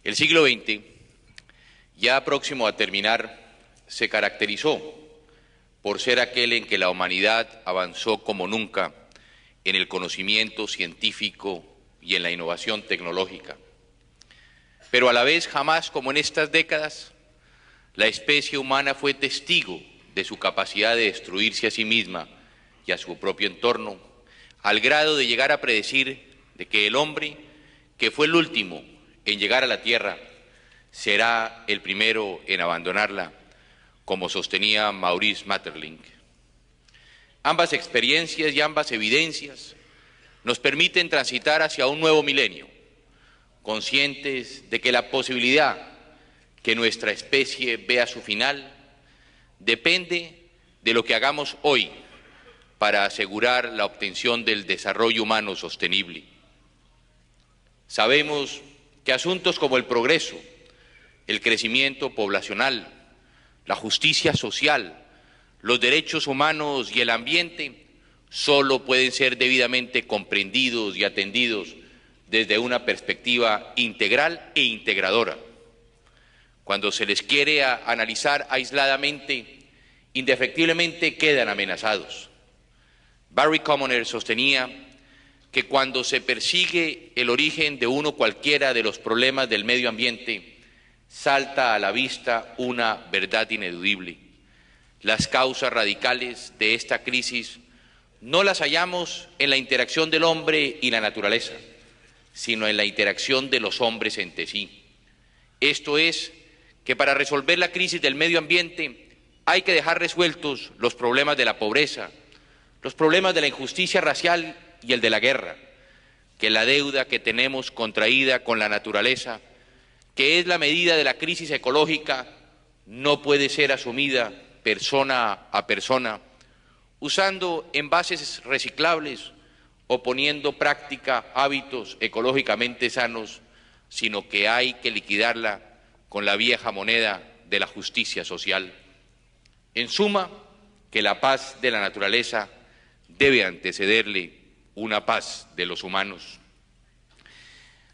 El siglo XX, ya próximo a terminar, se caracterizó por ser aquel en que la humanidad avanzó como nunca en el conocimiento científico y en la innovación tecnológica. Pero a la vez, jamás como en estas décadas, la especie humana fue testigo de su capacidad de destruirse a sí misma y a su propio entorno, al grado de llegar a predecir de que el hombre, que fue el último en llegar a la Tierra, será el primero en abandonarla, como sostenía Maurice Maeterlinck. Ambas experiencias y ambas evidencias nos permiten transitar hacia un nuevo milenio, conscientes de que la posibilidad que nuestra especie vea su final depende de lo que hagamos hoy para asegurar la obtención del desarrollo humano sostenible. Sabemos que asuntos como el progreso, el crecimiento poblacional, la justicia social, los derechos humanos y el ambiente solo pueden ser debidamente comprendidos y atendidos desde una perspectiva integral e integradora. Cuando se les quiere analizar aisladamente, indefectiblemente quedan amenazados. Barry Commoner sostenía que cuando se persigue el origen de uno cualquiera de los problemas del medio ambiente, salta a la vista una verdad ineludible. Las causas radicales de esta crisis no las hallamos en la interacción del hombre y la naturaleza, sino en la interacción de los hombres entre sí. Esto es, que para resolver la crisis del medio ambiente hay que dejar resueltos los problemas de la pobreza, los problemas de la injusticia racial y el de la guerra, que la deuda que tenemos contraída con la naturaleza, que es la medida de la crisis ecológica, no puede ser asumida persona a persona, usando envases reciclables o poniendo en práctica hábitos ecológicamente sanos, sino que hay que liquidarla con la vieja moneda de la justicia social. En suma, que la paz de la naturaleza debe antecederle una paz de los humanos.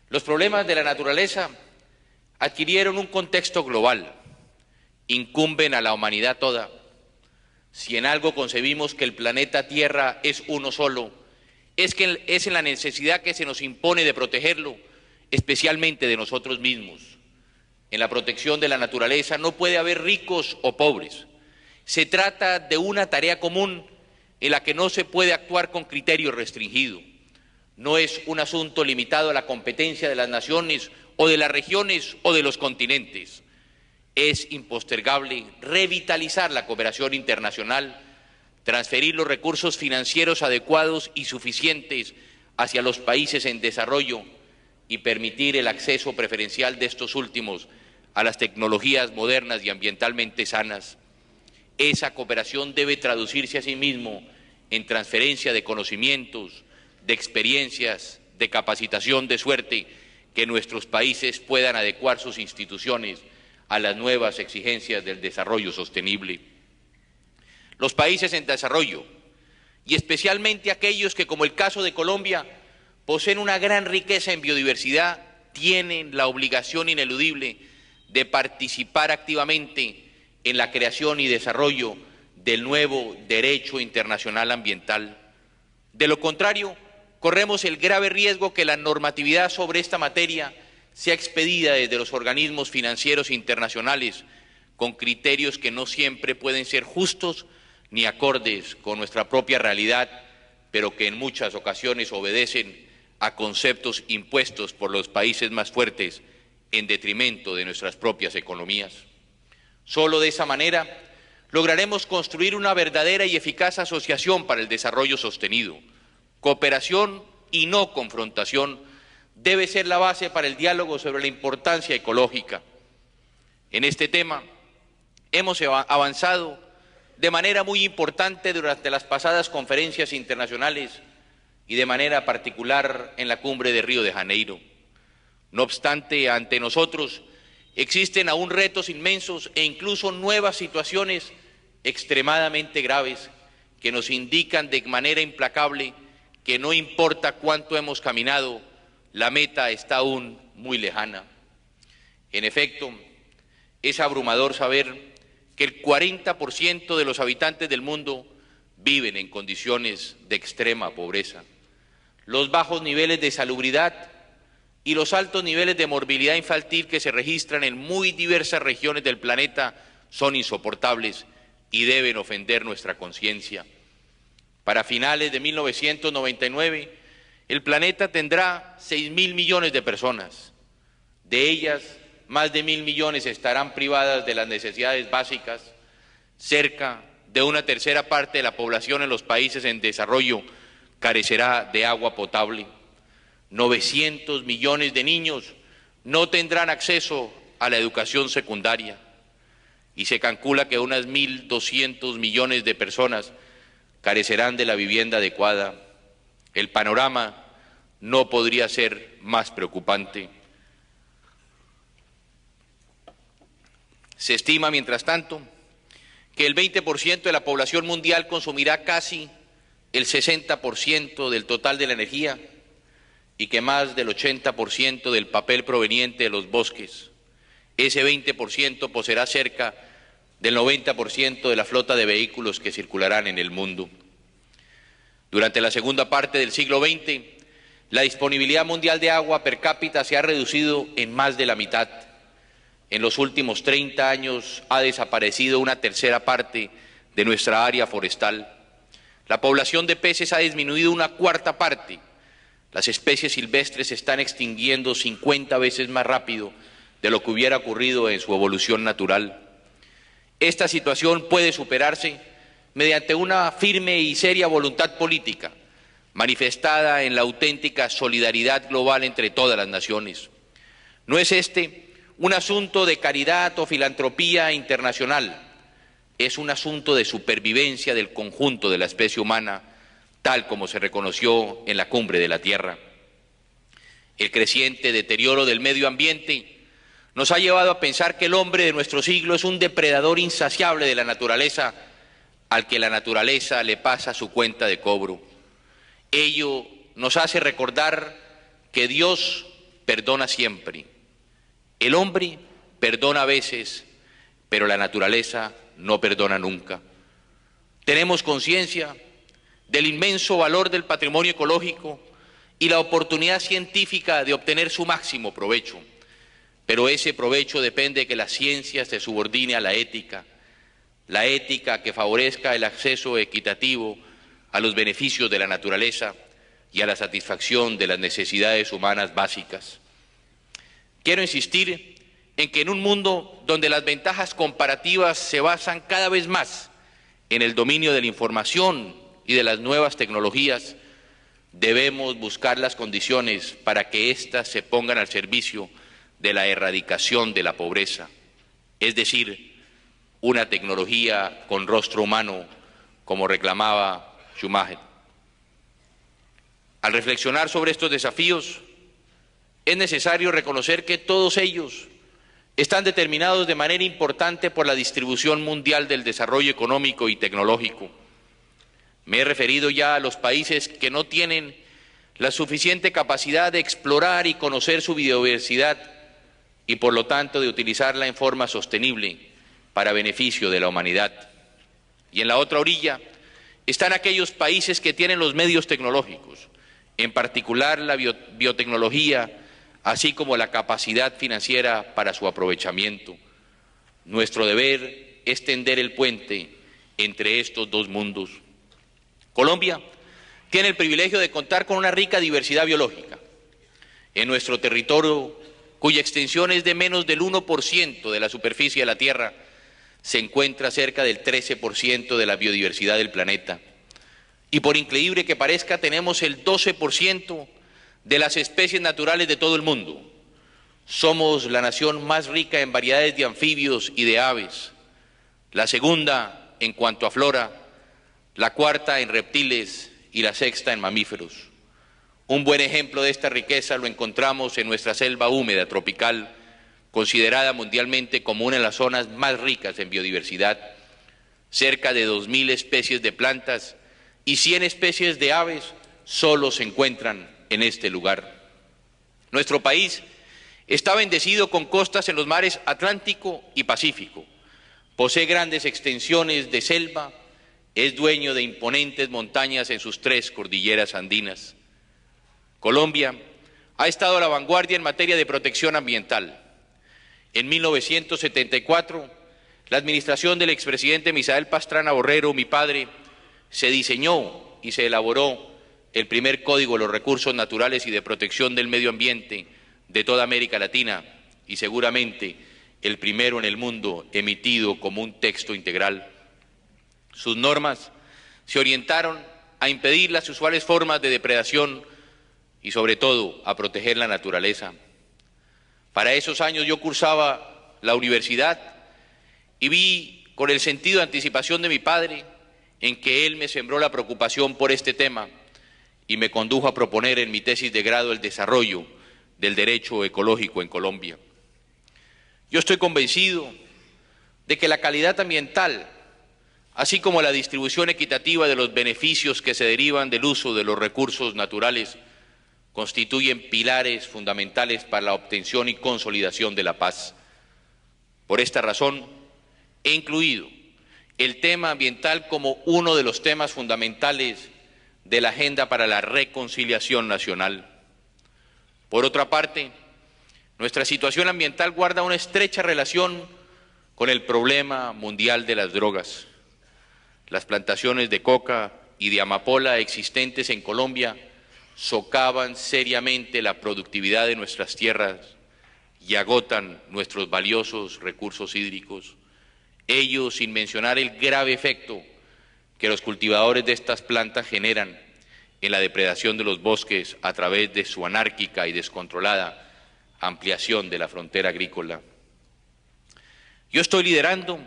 Los problemas de la naturaleza adquirieron un contexto global, incumben a la humanidad toda. Si en algo concebimos que el planeta Tierra es uno solo, es en la necesidad que se nos impone de protegerlo, especialmente de nosotros mismos. En la protección de la naturaleza no puede haber ricos o pobres. Se trata de una tarea común en la que no se puede actuar con criterio restringido. No es un asunto limitado a la competencia de las naciones o de las regiones o de los continentes. Es impostergable revitalizar la cooperación internacional, transferir los recursos financieros adecuados y suficientes hacia los países en desarrollo y permitir el acceso preferencial de estos últimos a las tecnologías modernas y ambientalmente sanas. Esa cooperación debe traducirse asimismo en transferencia de conocimientos, de experiencias, de capacitación, de suerte que nuestros países puedan adecuar sus instituciones a las nuevas exigencias del desarrollo sostenible. Los países en desarrollo, y especialmente aquellos que, como el caso de Colombia, poseen una gran riqueza en biodiversidad, tienen la obligación ineludible de participar activamente en la creación y desarrollo del nuevo derecho internacional ambiental. De lo contrario, corremos el grave riesgo que la normatividad sobre esta materia sea expedida desde los organismos financieros internacionales con criterios que no siempre pueden ser justos ni acordes con nuestra propia realidad, pero que en muchas ocasiones obedecen a conceptos impuestos por los países más fuertes en detrimento de nuestras propias economías. Solo de esa manera lograremos construir una verdadera y eficaz asociación para el desarrollo sostenido. Cooperación y no confrontación debe ser la base para el diálogo sobre la importancia ecológica. En este tema hemos avanzado de manera muy importante durante las pasadas conferencias internacionales y de manera particular en la cumbre de Río de Janeiro. No obstante, ante nosotros existen aún retos inmensos e incluso nuevas situaciones extremadamente graves que nos indican de manera implacable que no importa cuánto hemos caminado, la meta está aún muy lejana. En efecto, es abrumador saber que el 40% de los habitantes del mundo viven en condiciones de extrema pobreza. Los bajos niveles de salubridad y los altos niveles de morbilidad infantil que se registran en muy diversas regiones del planeta son insoportables y deben ofender nuestra conciencia. Para finales de 1999, el planeta tendrá 6.000 millones de personas. De ellas, más de 1.000 millones estarán privadas de las necesidades básicas. Cerca de una tercera parte de la población en los países en desarrollo carecerá de agua potable. 900 millones de niños no tendrán acceso a la educación secundaria y se calcula que unas 1.200 millones de personas carecerán de la vivienda adecuada. El panorama no podría ser más preocupante. Se estima, mientras tanto, que el 20% de la población mundial consumirá casi el 60% del total de la energía y que más del 80% del papel proveniente de los bosques. Ese 20% poseerá cerca del 90% de la flota de vehículos que circularán en el mundo. Durante la segunda parte del siglo XX, la disponibilidad mundial de agua per cápita se ha reducido en más de la mitad. En los últimos 30 años ha desaparecido una tercera parte de nuestra área forestal. La población de peces ha disminuido una cuarta parte. Las especies silvestres se están extinguiendo 50 veces más rápido de lo que hubiera ocurrido en su evolución natural. Esta situación puede superarse mediante una firme y seria voluntad política, manifestada en la auténtica solidaridad global entre todas las naciones. No es este un asunto de caridad o filantropía internacional, es un asunto de supervivencia del conjunto de la especie humana, tal como se reconoció en la Cumbre de la Tierra. El creciente deterioro del medio ambiente nos ha llevado a pensar que el hombre de nuestro siglo es un depredador insaciable de la naturaleza, al que la naturaleza le pasa su cuenta de cobro. Ello nos hace recordar que Dios perdona siempre. El hombre perdona a veces, pero la naturaleza no perdona nunca. Tenemos conciencia del inmenso valor del patrimonio ecológico y la oportunidad científica de obtener su máximo provecho, pero ese provecho depende de que la ciencia se subordine a la ética que favorezca el acceso equitativo a los beneficios de la naturaleza y a la satisfacción de las necesidades humanas básicas. Quiero insistir en que en un mundo donde las ventajas comparativas se basan cada vez más en el dominio de la información y de las nuevas tecnologías, debemos buscar las condiciones para que éstas se pongan al servicio de la erradicación de la pobreza, es decir, una tecnología con rostro humano, como reclamaba Schumacher. Al reflexionar sobre estos desafíos, es necesario reconocer que todos ellos están determinados de manera importante por la distribución mundial del desarrollo económico y tecnológico. Me he referido ya a los países que no tienen la suficiente capacidad de explorar y conocer su biodiversidad y por lo tanto de utilizarla en forma sostenible para beneficio de la humanidad. Y en la otra orilla están aquellos países que tienen los medios tecnológicos, en particular la biotecnología, así como la capacidad financiera para su aprovechamiento. Nuestro deber es tender el puente entre estos dos mundos. Colombia tiene el privilegio de contar con una rica diversidad biológica. En nuestro territorio, cuya extensión es de menos del 1% de la superficie de la Tierra, se encuentra cerca del 13% de la biodiversidad del planeta. Y por increíble que parezca, tenemos el 12% de las especies naturales de todo el mundo. Somos la nación más rica en variedades de anfibios y de aves, la segunda en cuanto a flora, la cuarta en reptiles y la sexta en mamíferos. Un buen ejemplo de esta riqueza lo encontramos en nuestra selva húmeda tropical, considerada mundialmente como una de las zonas más ricas en biodiversidad. Cerca de 2.000 especies de plantas y 100 especies de aves solo se encuentran en este lugar. Nuestro país Está bendecido con costas en los mares Atlántico y Pacífico. Posee grandes extensiones de selva. Es dueño de imponentes montañas en sus 3 cordilleras andinas. Colombia ha estado a la vanguardia en materia de protección ambiental. En 1974, la administración del expresidente Misael Pastrana Borrero, mi padre, se diseñó y se elaboró el primer Código de los Recursos Naturales y de Protección del Medio Ambiente de toda América Latina y seguramente el primero en el mundo emitido como un texto integral. Sus normas se orientaron a impedir las usuales formas de depredación y sobre todo a proteger la naturaleza. Para esos años yo cursaba la universidad y vi con el sentido de anticipación de mi padre en que él me sembró la preocupación por este tema y me condujo a proponer en mi tesis de grado el desarrollo del derecho ecológico en Colombia. Yo estoy convencido de que la calidad ambiental, así como la distribución equitativa de los beneficios que se derivan del uso de los recursos naturales, constituyen pilares fundamentales para la obtención y consolidación de la paz. Por esta razón, he incluido el tema ambiental como uno de los temas fundamentales de la Agenda para la Reconciliación Nacional. Por otra parte, nuestra situación ambiental guarda una estrecha relación con el problema mundial de las drogas. Las plantaciones de coca y de amapola existentes en Colombia socavan seriamente la productividad de nuestras tierras y agotan nuestros valiosos recursos hídricos, ello sin mencionar el grave efecto que los cultivadores de estas plantas generan en la depredación de los bosques a través de su anárquica y descontrolada ampliación de la frontera agrícola. Yo estoy liderando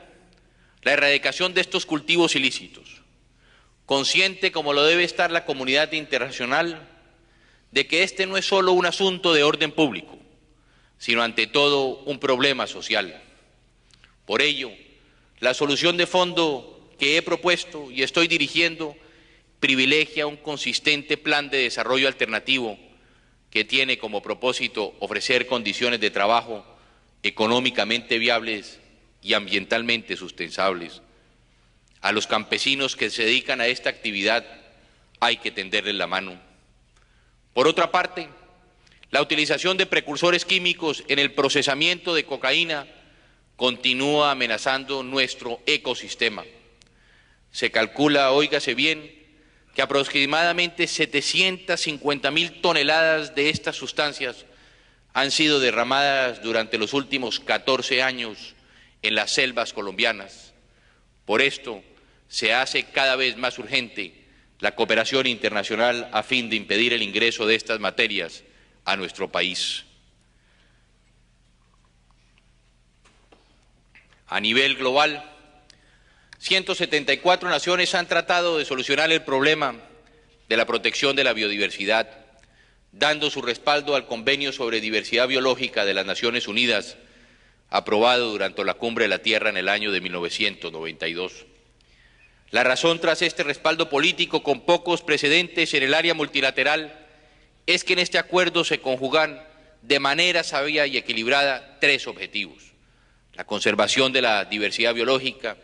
la erradicación de estos cultivos ilícitos, consciente, como lo debe estar la comunidad internacional, de que este no es solo un asunto de orden público, sino ante todo un problema social. Por ello, la solución de fondo que he propuesto y estoy dirigiendo privilegia un consistente plan de desarrollo alternativo que tiene como propósito ofrecer condiciones de trabajo económicamente viables y ambientalmente sustentables. A los campesinos que se dedican a esta actividad hay que tenderles la mano. Por otra parte, la utilización de precursores químicos en el procesamiento de cocaína continúa amenazando nuestro ecosistema. Se calcula, óigase bien, que aproximadamente 750.000 toneladas de estas sustancias han sido derramadas durante los últimos 14 años en las selvas colombianas. Por esto, se hace cada vez más urgente la cooperación internacional a fin de impedir el ingreso de estas materias a nuestro país. A nivel global, 174 naciones han tratado de solucionar el problema de la protección de la biodiversidad, dando su respaldo al Convenio sobre Diversidad Biológica de las Naciones Unidas, aprobado durante la Cumbre de la Tierra en el año de 1992. La razón tras este respaldo político con pocos precedentes en el área multilateral es que en este acuerdo se conjugan de manera sabia y equilibrada 3 objetivos: la conservación de la diversidad biológica,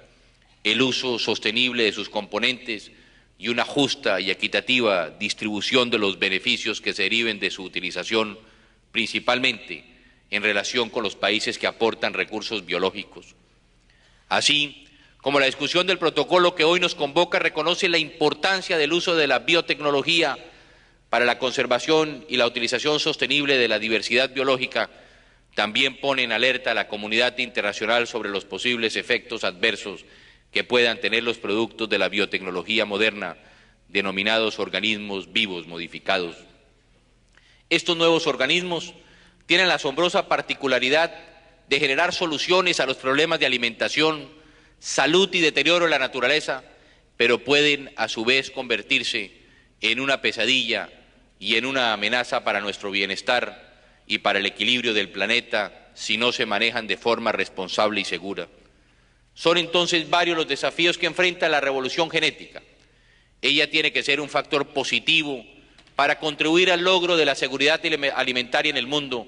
el uso sostenible de sus componentes y una justa y equitativa distribución de los beneficios que se deriven de su utilización, principalmente en relación con los países que aportan recursos biológicos. Así como la discusión del protocolo que hoy nos convoca reconoce la importancia del uso de la biotecnología para la conservación y la utilización sostenible de la diversidad biológica, también pone en alerta a la comunidad internacional sobre los posibles efectos adversos que puedan tener los productos de la biotecnología moderna, denominados organismos vivos modificados. Estos nuevos organismos tienen la asombrosa particularidad de generar soluciones a los problemas de alimentación, salud y deterioro de la naturaleza, pero pueden a su vez convertirse en una pesadilla y en una amenaza para nuestro bienestar y para el equilibrio del planeta si no se manejan de forma responsable y segura. Son entonces varios los desafíos que enfrenta la revolución genética. Ella tiene que ser un factor positivo para contribuir al logro de la seguridad alimentaria en el mundo,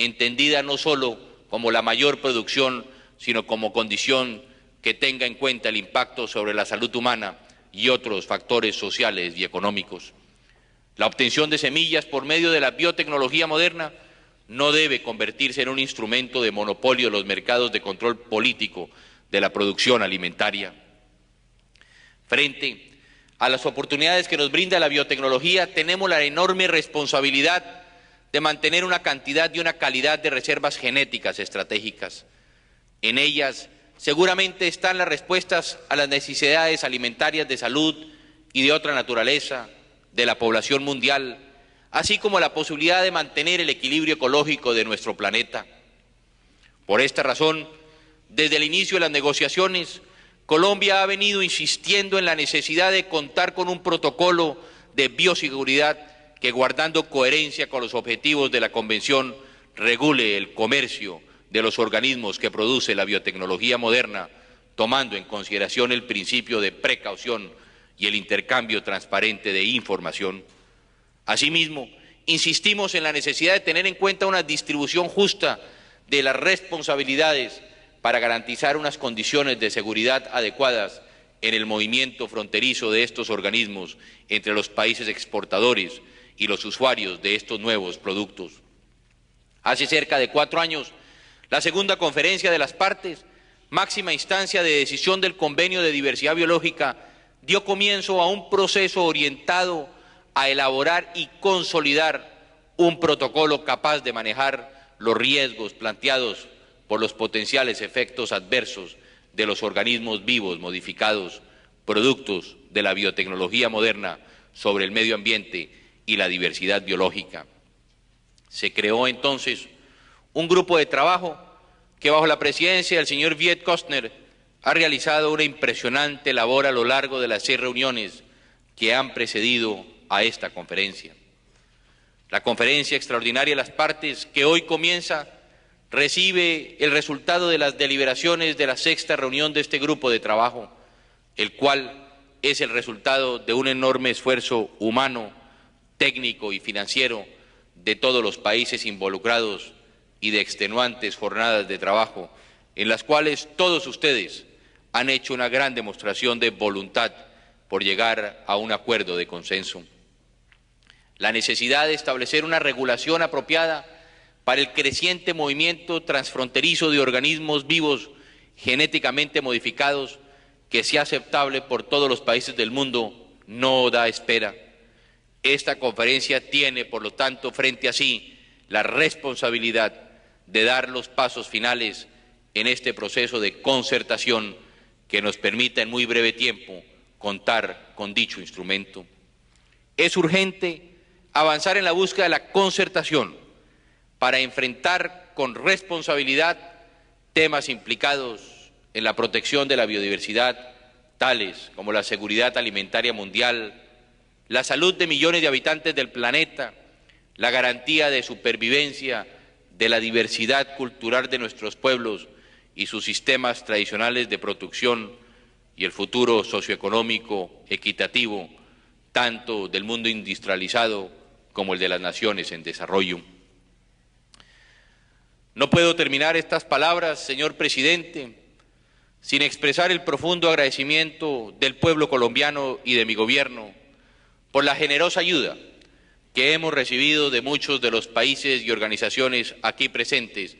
entendida no solo como la mayor producción, sino como condición que tenga en cuenta el impacto sobre la salud humana y otros factores sociales y económicos. La obtención de semillas por medio de la biotecnología moderna no debe convertirse en un instrumento de monopolio de los mercados de control político de la producción alimentaria. Frente a las oportunidades que nos brinda la biotecnología, tenemos la enorme responsabilidad de mantener una cantidad y una calidad de reservas genéticas estratégicas. En ellas seguramente están las respuestas a las necesidades alimentarias de salud y de otra naturaleza de la población mundial, así como la posibilidad de mantener el equilibrio ecológico de nuestro planeta. Por esta razón, desde el inicio de las negociaciones, Colombia ha venido insistiendo en la necesidad de contar con un protocolo de bioseguridad que, guardando coherencia con los objetivos de la Convención, regule el comercio de los organismos que produce la biotecnología moderna, tomando en consideración el principio de precaución y el intercambio transparente de información. Asimismo, insistimos en la necesidad de tener en cuenta una distribución justa de las responsabilidades para garantizar unas condiciones de seguridad adecuadas en el movimiento fronterizo de estos organismos entre los países exportadores y los usuarios de estos nuevos productos. Hace cerca de 4 años, la segunda conferencia de las partes, máxima instancia de decisión del Convenio de Diversidad Biológica, dio comienzo a un proceso orientado a elaborar y consolidar un protocolo capaz de manejar los riesgos planteados por los potenciales efectos adversos de los organismos vivos modificados, productos de la biotecnología moderna, sobre el medio ambiente y la diversidad biológica. Se creó entonces un grupo de trabajo que, bajo la presidencia del señor Wiet Kostner, ha realizado una impresionante labor a lo largo de las 6 reuniones que han precedido a esta conferencia. La conferencia extraordinaria de las partes, que hoy comienza, recibe el resultado de las deliberaciones de la 6ª reunión de este grupo de trabajo, el cual es el resultado de un enorme esfuerzo humano, técnico y financiero de todos los países involucrados y de extenuantes jornadas de trabajo, en las cuales todos ustedes han hecho una gran demostración de voluntad por llegar a un acuerdo de consenso. La necesidad de establecer una regulación apropiada para el creciente movimiento transfronterizo de organismos vivos genéticamente modificados, que sea aceptable por todos los países del mundo, no da espera. Esta conferencia tiene, por lo tanto, frente a sí la responsabilidad de dar los pasos finales en este proceso de concertación que nos permita en muy breve tiempo contar con dicho instrumento. Es urgente avanzar en la búsqueda de la concertación para enfrentar con responsabilidad temas implicados en la protección de la biodiversidad, tales como la seguridad alimentaria mundial, la salud de millones de habitantes del planeta, la garantía de supervivencia de la diversidad cultural de nuestros pueblos y sus sistemas tradicionales de producción, y el futuro socioeconómico equitativo, tanto del mundo industrializado como el de las naciones en desarrollo. No puedo terminar estas palabras, señor presidente, sin expresar el profundo agradecimiento del pueblo colombiano y de mi gobierno por la generosa ayuda que hemos recibido de muchos de los países y organizaciones aquí presentes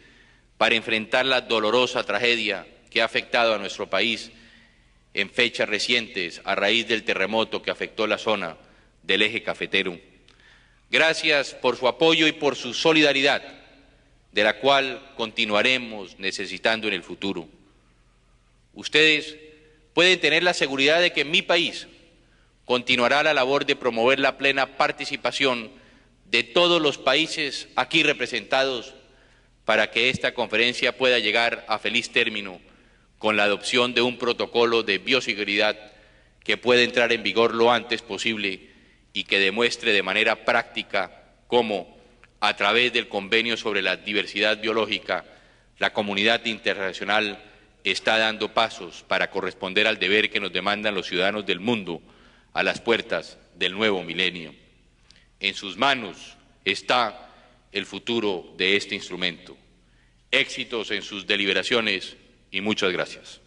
para enfrentar la dolorosa tragedia que ha afectado a nuestro país en fechas recientes a raíz del terremoto que afectó la zona del eje cafetero. Gracias por su apoyo y por su solidaridad, de la cual continuaremos necesitando en el futuro. Ustedes pueden tener la seguridad de que en mi país continuará la labor de promover la plena participación de todos los países aquí representados para que esta conferencia pueda llegar a feliz término con la adopción de un protocolo de bioseguridad que pueda entrar en vigor lo antes posible y que demuestre de manera práctica cómo, a través del Convenio sobre la Diversidad Biológica, la comunidad internacional está dando pasos para corresponder al deber que nos demandan los ciudadanos del mundo a las puertas del nuevo milenio. En sus manos está el futuro de este instrumento. Éxitos en sus deliberaciones y muchas gracias.